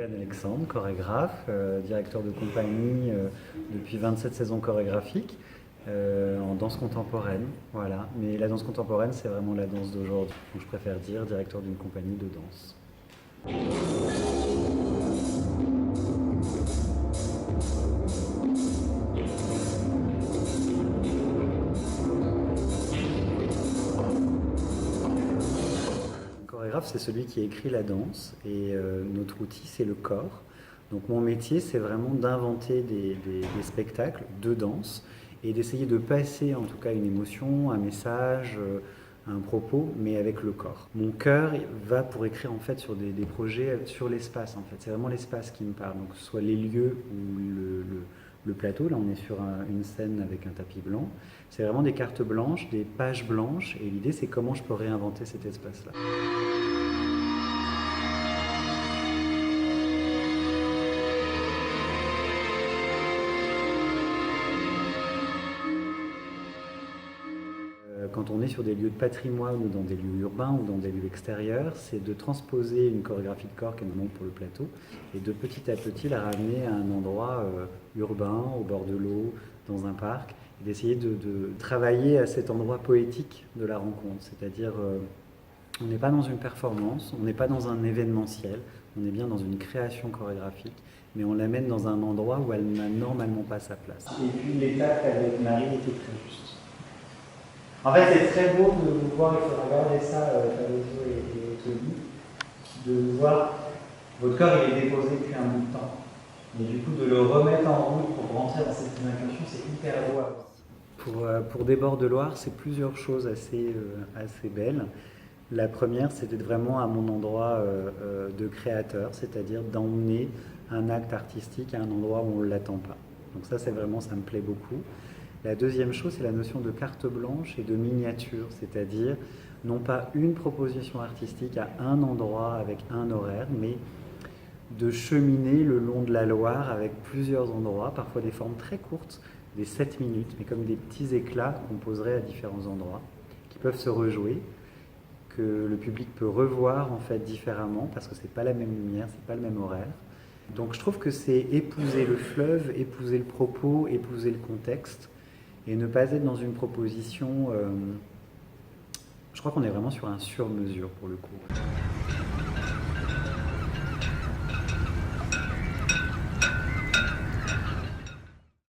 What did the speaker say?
m'appelle Alexandre, chorégraphe, directeur de compagnie depuis 27 saisons chorégraphiques en danse contemporaine. Voilà. Mais la danse contemporaine, c'est vraiment la danse d'aujourd'hui. Donc je préfère dire directeur d'une compagnie de danse. Un chorégraphe, c'est celui qui écrit la danse et notre outil, c'est le corps. Donc mon métier, c'est vraiment d'inventer des spectacles de danse et d'essayer de passer en tout cas une émotion, un message, un propos, mais avec le corps. Mon cœur va pour écrire en fait sur des projets sur l'espace en fait. C'est vraiment l'espace qui me parle, donc que ce soit les lieux ou le plateau. Là, on est sur une scène avec un tapis blanc. C'est vraiment des cartes blanches, des pages blanches, et l'idée, c'est comment je peux réinventer cet espace-là. Quand on est sur des lieux de patrimoine ou dans des lieux urbains ou dans des lieux extérieurs, c'est de transposer une chorégraphie de corps qui est normale pour le plateau et de petit à petit la ramener à un endroit urbain, au bord de l'eau, dans un parc, et d'essayer de travailler à cet endroit poétique de la rencontre. C'est-à-dire, on n'est pas dans une performance, on n'est pas dans un événementiel, on est bien dans une création chorégraphique, mais on l'amène dans un endroit où elle n'a normalement pas sa place. Et puis l'étape avec Marie était très juste. En fait, c'est très beau de vous voir, il faut regarder ça, Fabrizio et Tony, de vous voir, votre corps il est déposé depuis un bout de temps. Et du coup, de le remettre en route pour rentrer dans cette impulsion, c'est hyper beau à voir. Pour Des Bords de Loire, c'est plusieurs choses assez belles. La première, c'est d'être vraiment à mon endroit de créateur, c'est-à-dire d'emmener un acte artistique à un endroit où on ne l'attend pas. Donc ça, c'est vraiment, ça me plaît beaucoup. La deuxième chose, c'est la notion de carte blanche et de miniature, c'est-à-dire non pas une proposition artistique à un endroit avec un horaire, mais de cheminer le long de la Loire avec plusieurs endroits, parfois des formes très courtes, des 7 minutes, mais comme des petits éclats qu'on poserait à différents endroits, qui peuvent se rejouer, que le public peut revoir en fait différemment, parce que c'est pas la même lumière, c'est pas le même horaire. Donc je trouve que c'est épouser le fleuve, épouser le propos, épouser le contexte, et ne pas être dans une proposition, je crois qu'on est vraiment sur un sur-mesure pour le coup.